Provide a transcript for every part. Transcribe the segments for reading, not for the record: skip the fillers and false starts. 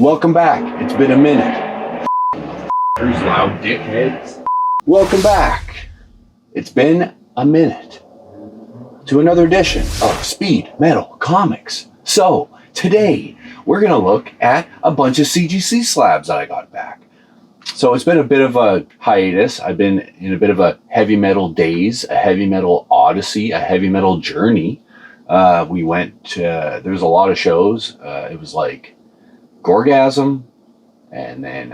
Welcome back. It's been a minute. Loud dickheads. Welcome back. It's been a minute to another edition of Speed Metal Comics. So today we're going to look at a bunch of CGC slabs that I got back. So it's been a bit of a hiatus. I've been in a bit of a heavy metal daze, a heavy metal odyssey, a heavy metal journey. We went to, there's a lot of shows. It was like Gorgasm, and then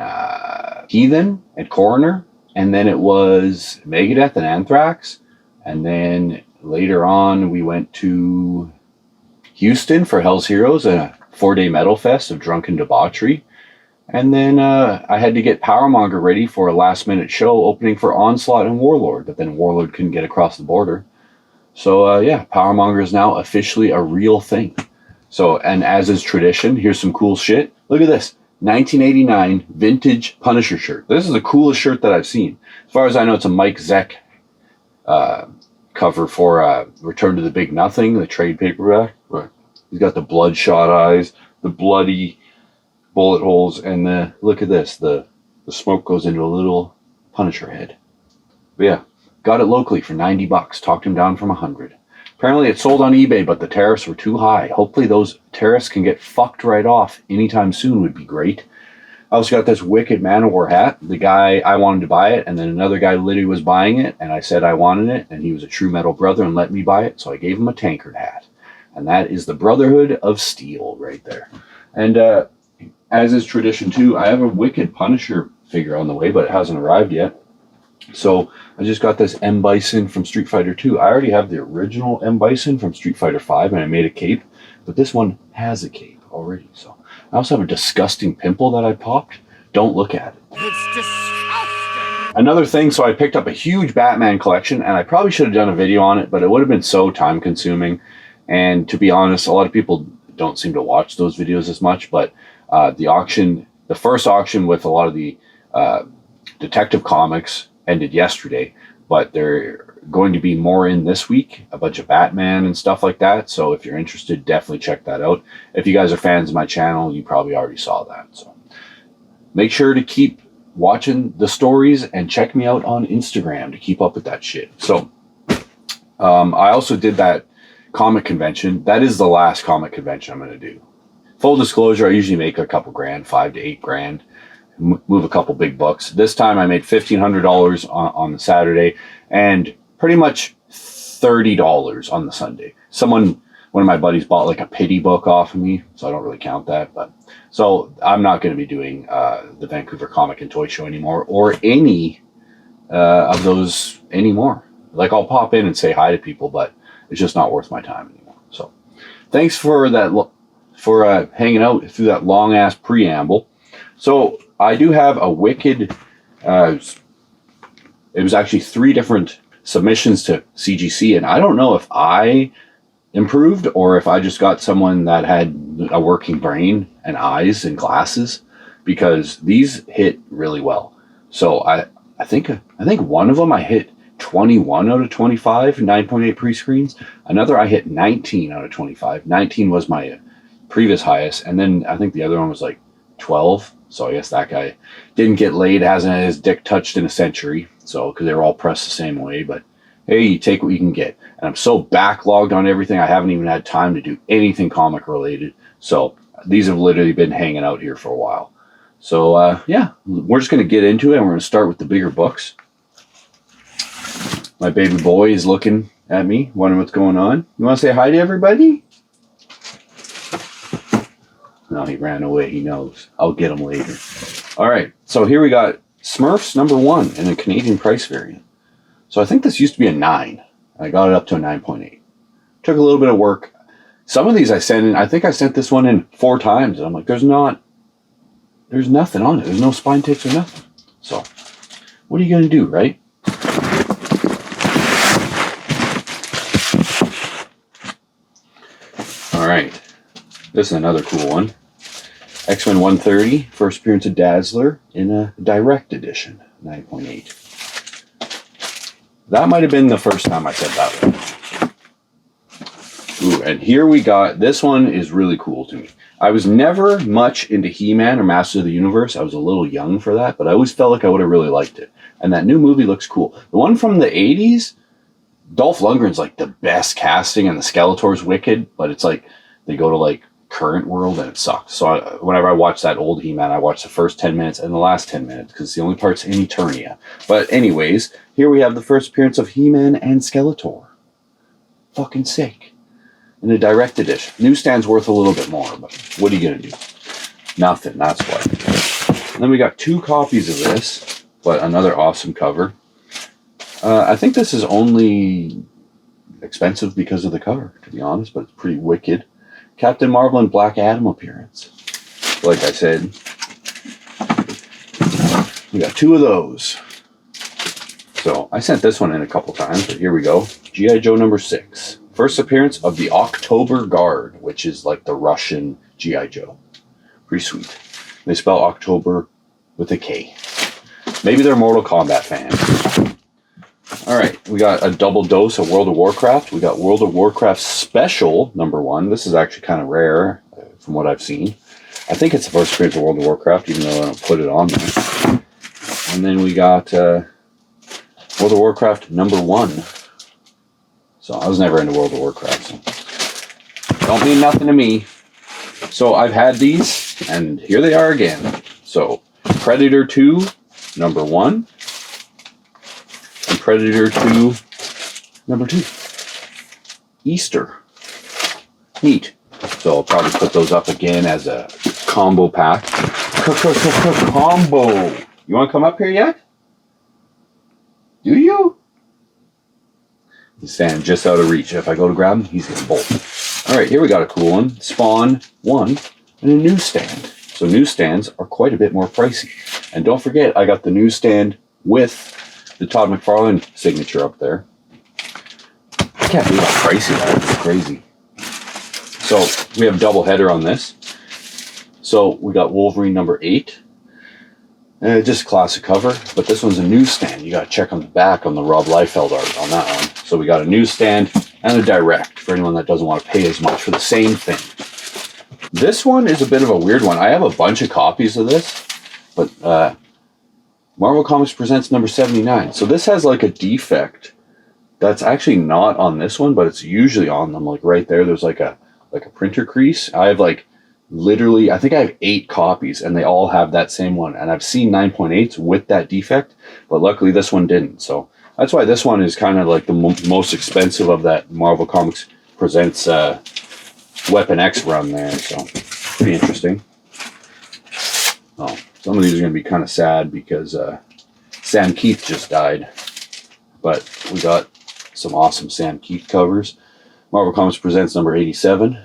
Heathen and Coroner, and then it was Megadeth and Anthrax, and then later on we went to Houston for Hell's Heroes, a 4-day metal fest of drunken debauchery, and then I had to get Powermonger ready for a last-minute show opening for Onslaught and Warlord, but then Warlord couldn't get across the border. So yeah, Powermonger is now officially a real thing. So, and as is tradition, here's some cool shit. Look at this, 1989 vintage Punisher shirt. This is the coolest shirt that I've seen. As far as I know, it's a Mike Zeck cover for Return to the Big Nothing, the trade paperback. He's got the bloodshot eyes, the bloody bullet holes, and the, look at this, the smoke goes into a little Punisher head. But yeah, got it locally for 90 bucks, talked him down from 100. Apparently it sold on eBay, but the tariffs were too high. Hopefully those tariffs can get fucked right off anytime soon would be great. I also got this wicked Manowar hat. The guy, I wanted to buy it, and then another guy literally was buying it, and I said I wanted it, and he was a true metal brother and let me buy it, so I gave him a tankard hat. And that is the Brotherhood of Steel right there. And as is tradition too, I have a wicked Punisher figure on the way, but it hasn't arrived yet. So I just got this M. Bison from Street Fighter 2. I already have the original M. Bison from Street Fighter 5, and I made a cape, but this one has a cape already. So I also have a disgusting pimple that I popped. Don't look at it. It's disgusting. Another thing, so I picked up a huge Batman collection, and I probably should have done a video on it, but it would have been so time consuming. And to be honest, a lot of people don't seem to watch those videos as much, but the first auction with a lot of the Detective Comics ended yesterday, but they're going to be more in this week, a bunch of Batman and stuff like that. So if you're interested, definitely check that out. If you guys are fans of my channel, you probably already saw that. So make sure to keep watching the stories and check me out on Instagram to keep up with that shit. So I also did that comic convention. That is the last comic convention I'm going to do. Full disclosure, I usually make a couple grand, 5 to 8 grand. Move a couple big bucks. This time I made $1,500 on the Saturday and pretty much $30 on the Sunday. One of my buddies bought like a pity book off of me, so I don't really count that. But so I'm not going to be doing the Vancouver Comic and Toy Show anymore, or any of those anymore. Like I'll pop in and say hi to people, but it's just not worth my time anymore. So thanks for that, for hanging out through that long ass preamble. So I do have a wicked, it was actually 3 different submissions to CGC, and I don't know if I improved or if I just got someone that had a working brain and eyes and glasses, because these hit really well. So I think one of them I hit 21 out of 25, 9.8 pre-screens. Another I hit 19 out of 25. 19 was my previous highest, and then I think the other one was like 12. So I guess that guy didn't get laid, hasn't had his dick touched in a century. So, because they were all pressed the same way. But hey, you take what you can get. And I'm so backlogged on everything, I haven't even had time to do anything comic related. So these have literally been hanging out here for a while. So yeah, we're just going to get into it, and we're going to start with the bigger books. My baby boy is looking at me, wondering what's going on. You want to say hi to everybody? No, he ran away. He knows. I'll get him later. All right. So here we got Smurfs #1 in a Canadian price variant. So I think this used to be a 9. I got it up to a 9.8. Took a little bit of work. Some of these I sent in. I think I sent this one in 4 times. And I'm like, there's nothing on it. There's no spine tips or nothing. So what are you going to do, right? All right. This is another cool one. X-Men 130, first appearance of Dazzler in a direct edition, 9.8. That might have been the first time I said that one. Ooh, and here we got, this one is really cool to me. I was never much into He-Man or Master of the Universe. I was a little young for that, but I always felt like I would have really liked it. And that new movie looks cool. The one from the 80s, Dolph Lundgren's like the best casting, and the Skeletor's wicked, but it's like they go to like current world and it sucks. So whenever I watch that old He-Man, I watch the first 10 minutes and the last 10 minutes because it's the only parts in Eternia. But anyways, here we have the first appearance of He-Man and Skeletor. Fucking sick. In a direct edition. Newsstand's worth a little bit more, but what are you going to do? Nothing, that's why. And then we got 2 copies of this, but another awesome cover. I think this is only expensive because of the cover, to be honest, but it's pretty wicked. Captain Marvel and Black Adam appearance. Like I said, we got 2 of those. So I sent this one in a couple times, but here we go. G.I. Joe number 6. First appearance of the October Guard, which is like the Russian G.I. Joe. Pretty sweet. They spell October with a K. Maybe they're Mortal Kombat fans. Alright, we got a double dose of World of Warcraft. We got World of Warcraft Special number 1. This is actually kind of rare from what I've seen. I think it's the first appearance of World of Warcraft, even though I don't put it on there. And then we got World of Warcraft number 1. So I was never into World of Warcraft, so don't mean nothing to me. So I've had these, and here they are again. So Predator 2, number 1, and Predator 2, number 2. Easter. Neat. So I'll probably put those up again as a combo pack. Combo. You want to come up here yet? Do you? He's standing just out of reach. If I go to grab him, he's going to bolt. All right, here we got a cool one. Spawn 1 and a newsstand. So newsstands are quite a bit more pricey. And don't forget, I got the newsstand with the Todd McFarlane signature up there. I can't believe how pricey that is. It's crazy. So we have double header on this. So we got Wolverine number 8. Just a classic cover, but this one's a newsstand. You got to check on the back on the Rob Liefeld art on that one. So we got a newsstand and a direct for anyone that doesn't want to pay as much for the same thing. This one is a bit of a weird one. I have a bunch of copies of this, but Marvel Comics Presents number 79. So this has like a defect that's actually not on this one, but it's usually on them. Like right there, there's like a printer crease. I have like literally, I think I have 8 copies and they all have that same one. And I've seen 9.8s with that defect, but luckily this one didn't. So that's why this one is kind of like the most expensive of that Marvel Comics Presents Weapon X run there. So pretty interesting. Oh, some of these are going to be kind of sad because Sam Keith just died. But we got some awesome Sam Keith covers. Marvel Comics Presents number 87.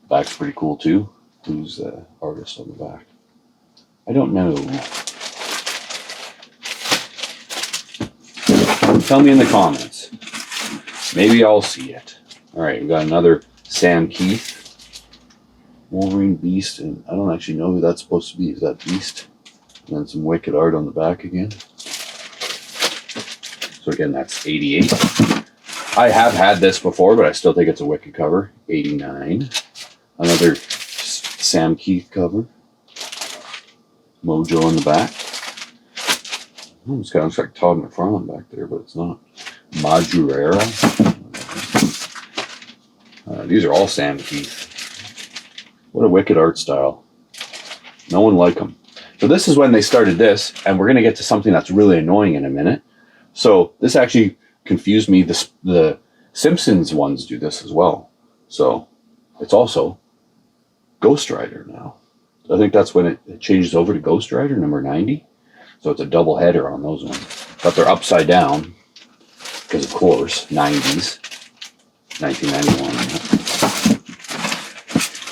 Back's pretty cool too. Who's the artist on the back? I don't know. Tell me in the comments. Maybe I'll see it. Alright, we got another Sam Keith. Wolverine, Beast, and I don't actually know who that's supposed to be. Is that Beast? And then some wicked art on the back again. So again, that's 88. I have had this before, but I still think it's a wicked cover. 89. Another Sam Keith cover. Mojo on the back. Oh, it's kind of looks like Todd McFarlane back there, but it's not. Majurera. These are all Sam Keith. What a wicked art style. No one like them. So this is when they started this, and we're going to get to something that's really annoying in a minute. So this actually confused me. The Simpsons ones do this as well. So it's also Ghost Rider now. I think that's when it changes over to Ghost Rider number 90. So it's a double header on those ones. But they're upside down because, of course, 90s. 1991.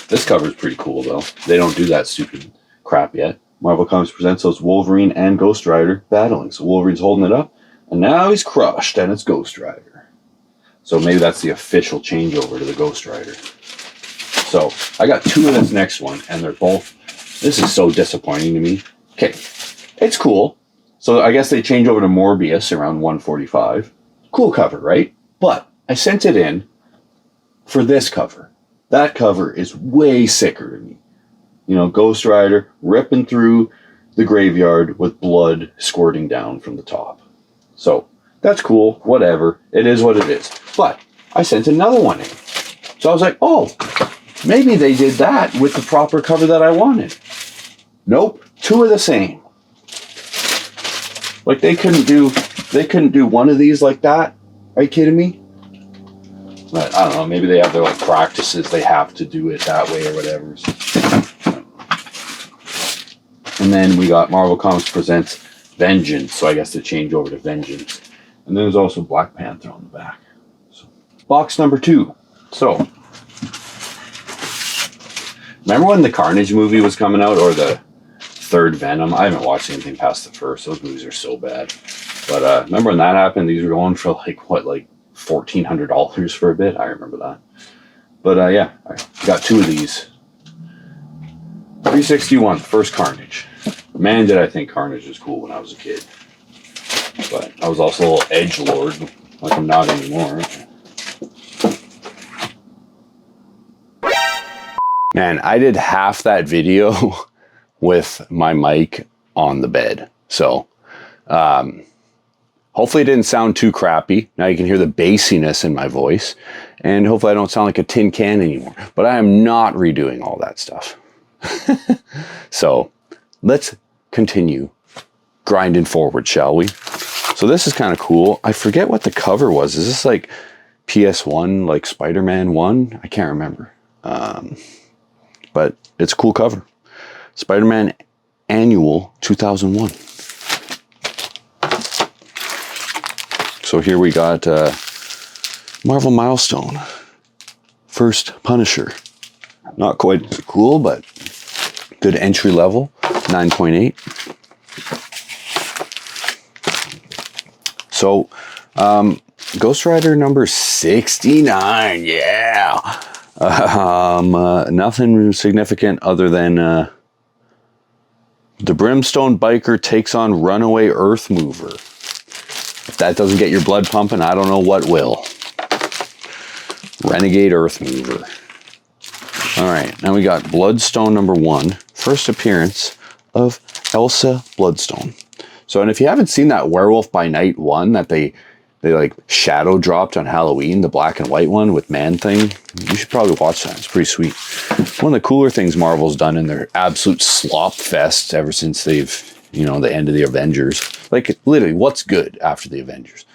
This cover is pretty cool, though. They don't do that stupid crap yet. Marvel Comics Presents those Wolverine and Ghost Rider battling. So Wolverine's holding it up, and now he's crushed, and it's Ghost Rider. So maybe that's the official changeover to the Ghost Rider. So I got 2 of this next one, and they're both... This is so disappointing to me. Okay, it's cool. So I guess they change over to Morbius around 145. Cool cover, right? But I sent it in for this cover. That cover is way sicker to me. You know, Ghost Rider ripping through the graveyard with blood squirting down from the top. So that's cool, whatever. It is what it is. But I sent another one in. So I was like, oh, maybe they did that with the proper cover that I wanted. Nope, two are the same. Like they couldn't do one of these like that. Are you kidding me? But I don't know, maybe they have their like practices, they have to do it that way or whatever. And then we got Marvel Comics Presents Vengeance, so I guess to change over to Vengeance. And then there's also Black Panther on the back. So, box number 2. So, remember when the Carnage movie was coming out, or the third Venom? I haven't watched anything past the first. Those movies are so bad. But remember when that happened? These were going for like, what, like $1,400 for a bit? I remember that. But yeah, I got 2 of these. 361, first Carnage. Man, did I think Carnage was cool when I was a kid. But I was also a little edgelord, like I'm not anymore. Man, I did half that video with my mic on the bed. So, hopefully it didn't sound too crappy. Now you can hear the bassiness in my voice. And hopefully I don't sound like a tin can anymore. But I am not redoing all that stuff. So let's continue grinding forward, shall we? So this is kind of cool. I forget what the cover was. Is this like PS1, like Spider-Man 1? I can't remember. But it's a cool cover. Spider-Man Annual 2001. So here we got Marvel Milestone. First Punisher. Not quite as cool, but good entry level. 9.8. So, Ghost Rider number 69. Yeah. Nothing significant other than the Brimstone Biker takes on Runaway Earth Mover. If that doesn't get your blood pumping, I don't know what will. Renegade Earth Mover. All right, now we got Bloodstone number 1. First appearance of Elsa Bloodstone. So, and if you haven't seen that Werewolf by Night 1 that they like shadow dropped on Halloween, the black and white one with Man-Thing, you should probably watch that. It's pretty sweet. One of the cooler things Marvel's done in their absolute slop fest ever since they've, you know, the end of the Avengers. Like, literally, what's good after the Avengers?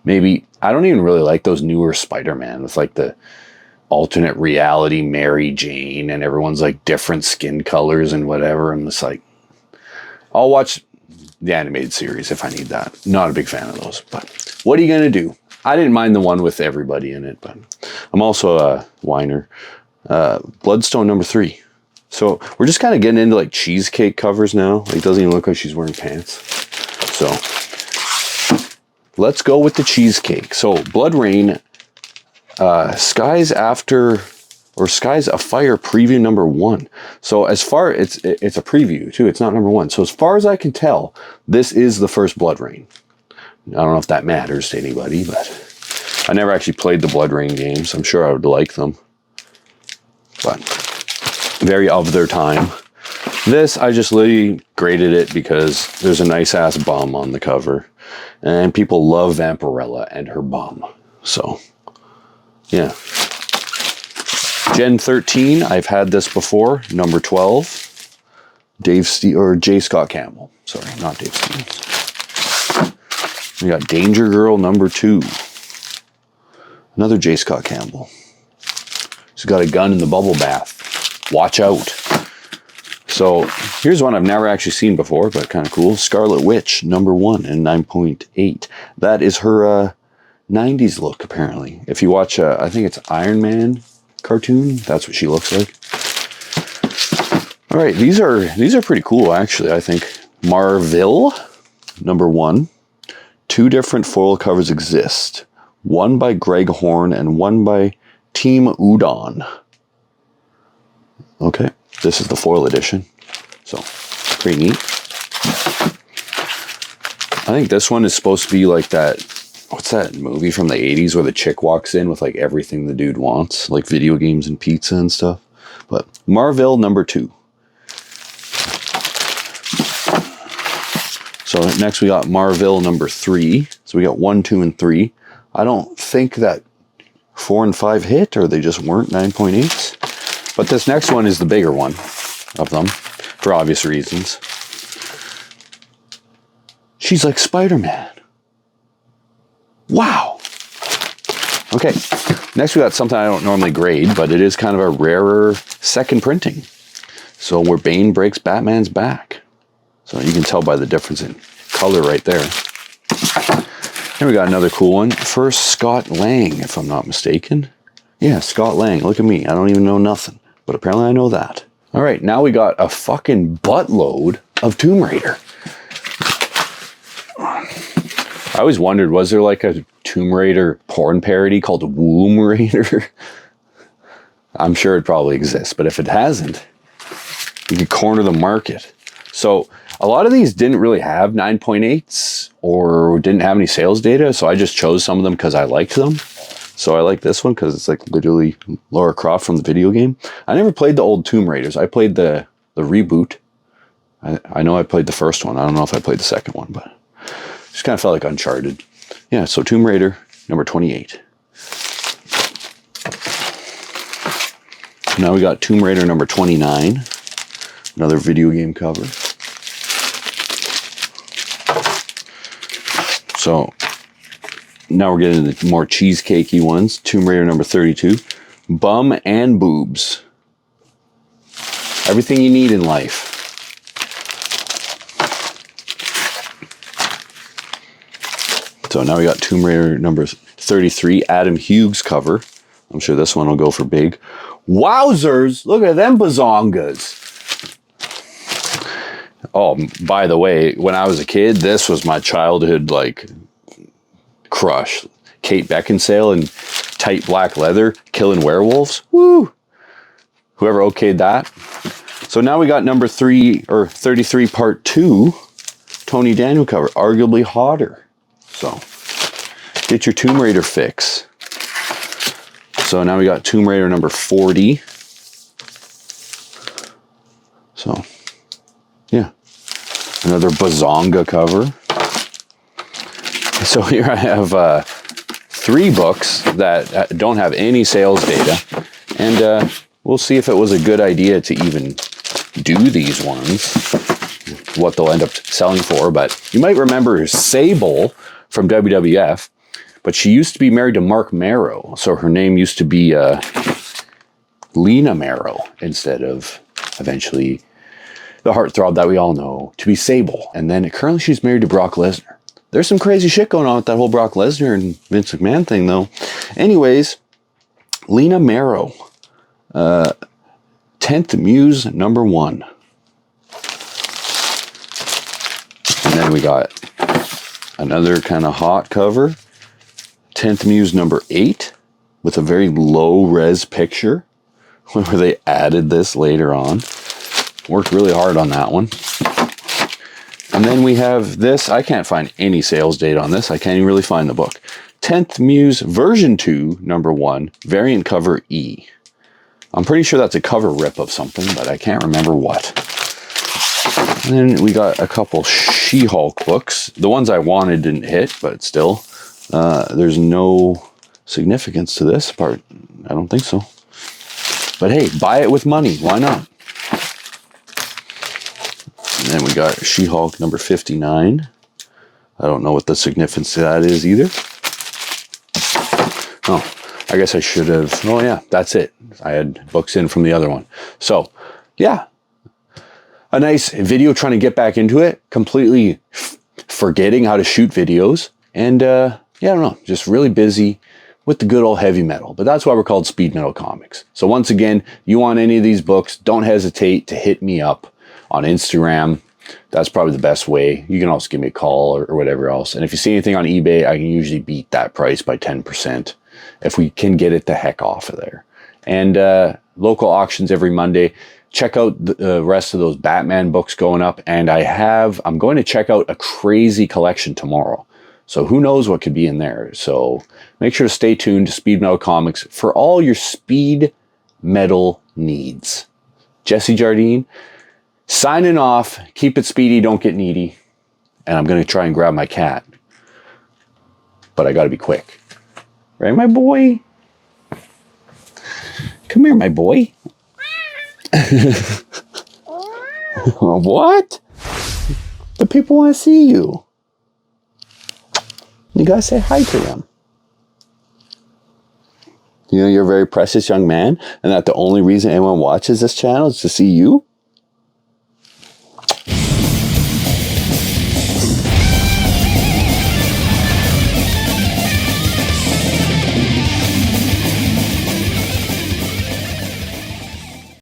Maybe, I don't even really like those newer Spider-Man with like the alternate reality Mary Jane and everyone's like different skin colors and whatever. I'm just like, I'll watch the animated series if I need that. Not a big fan of those, but what are you going to do? I didn't mind the one with everybody in it, but I'm also a whiner. Bloodstone number 3. So we're just kind of getting into like cheesecake covers now. Like, it doesn't even look like she's wearing pants. So let's go with the cheesecake. So Blood Rain, Skies After, or Skies Afire preview number 1. So as far, it's a preview too. It's not number 1. So as far as I can tell, this is the first Blood Rain. I don't know if that matters to anybody, but I never actually played the Blood Rain games. I'm sure I would like them, but very of their time. This, I just literally graded it because there's a nice ass bum on the cover and people love Vampirella and her bum. So yeah. Gen 13, I've had this before. Number 12, J. Scott Campbell. Sorry, not Dave Stevens. We got Danger Girl number 2. Another J. Scott Campbell. She's got a gun in the bubble bath. Watch out. So here's one I've never actually seen before, but kind of cool. Scarlet Witch number 1 and 9.8. That is her 90s look, apparently. If you watch, I think it's Iron Man cartoon, that's what she looks like. All right, these are pretty cool, actually, I think. Marvel number 1. 2 different foil covers exist. One by Greg Horn and one by Team Udon. Okay, this is the foil edition. So, pretty neat. I think this one is supposed to be like that what's that movie from the 80s where the chick walks in with like everything the dude wants, like video games and pizza and stuff. But Marvel #2. So next we got Marvel #3. So we got 1, 2, and 3. I don't think that 4 and 5 hit, or they just weren't 9.8s. But this next one is the bigger one of them, for obvious reasons. She's like Spider-Man. Wow. Okay, next we got something I don't normally grade, but it is kind of a rarer second printing. So where Bane breaks Batman's back. So you can tell by the difference in color right there. Here we got another cool one. First Scott Lang, if I'm not mistaken. Yeah, Scott Lang. Look at me. I don't even know nothing. But apparently I know that. All right, now we got a fucking buttload of Tomb Raider. I always wondered, was there like a Tomb Raider porn parody called Womb Raider? I'm sure it probably exists, but if it hasn't, you could corner the market. So a lot of these didn't really have 9.8s or didn't have any sales data. So I just chose some of them because I liked them. So I like this one because it's like literally Lara Croft from the video game. I never played the old Tomb Raiders. I played the reboot. I know I played the first one. I don't know if I played the second one, but just kind of felt like Uncharted. Yeah, so Tomb Raider #28. Now we got Tomb Raider #29. Another video game cover. So now we're getting the more cheesecakey ones. Tomb Raider #32. Bum and boobs. Everything you need in life. So now we got Tomb Raider #33. Adam Hughes cover. I'm sure this one will go for big. Wowzers! Look at them bazongas. Oh, by the way, when I was a kid, this was my childhood, like, crush. Kate Beckinsale in tight black leather, killing werewolves. Woo! Whoever okayed that. So now we got #3, or 33 part 2, Tony Daniel cover, arguably hotter. So, get your Tomb Raider fix. So now we got Tomb Raider #40. So, yeah. Another Bazonga cover. So here I have 3 books that don't have any sales data. And we'll see if it was a good idea to even do these ones. What they'll end up selling for. But you might remember Sable from WWF. But she used to be married to Mark Marrow. So her name used to be Lena Marrow instead of eventually the heartthrob that we all know to be Sable. And then currently she's married to Brock Lesnar. There's some crazy shit going on with that whole Brock Lesnar and Vince McMahon thing though. Anyways, Lena Marrow, 10th Muse #1. And then we got another kind of hot cover. 10th Muse #8 with a very low res picture where they added this later on. Worked really hard on that one. And then we have this. I can't find any sales data on this. I can't even really find the book. 10th Muse version 2 #1 variant cover E. I'm pretty sure that's a cover rip of something, but I can't remember what. And then we got a couple She-Hulk books. The ones I wanted didn't hit, but still. There's no significance to this part. I don't think so. But hey, buy it with money. Why not? And then we got She-Hulk #59. I don't know what the significance to that is either. Oh, I guess I should have. Oh yeah, that's it. I had books in from the other one. So yeah, a nice video trying to get back into it. Completely forgetting how to shoot videos. And yeah, I don't know, just really busy with the good old heavy metal. But that's why we're called Speed Metal Comics. So once again, you want any of these books, don't hesitate to hit me up on Instagram. That's probably the best way. You can also give me a call or whatever else. And if you see anything on eBay, I can usually beat that price by 10% if we can get it the heck off of there. And local auctions every Monday. Check out the rest of those Batman books going up. And I'm going to check out a crazy collection tomorrow. So who knows what could be in there. So make sure to stay tuned to Speed Metal Comics for all your speed metal needs. Jesse Jardine, signing off. Keep it speedy, don't get needy. And I'm going to try and grab my cat. But I got to be quick. Right, my boy? Come here, my boy. What? The people want to see you. You got to say hi to them. You know, you're a very precious young man, and that the only reason anyone watches this channel is to see you?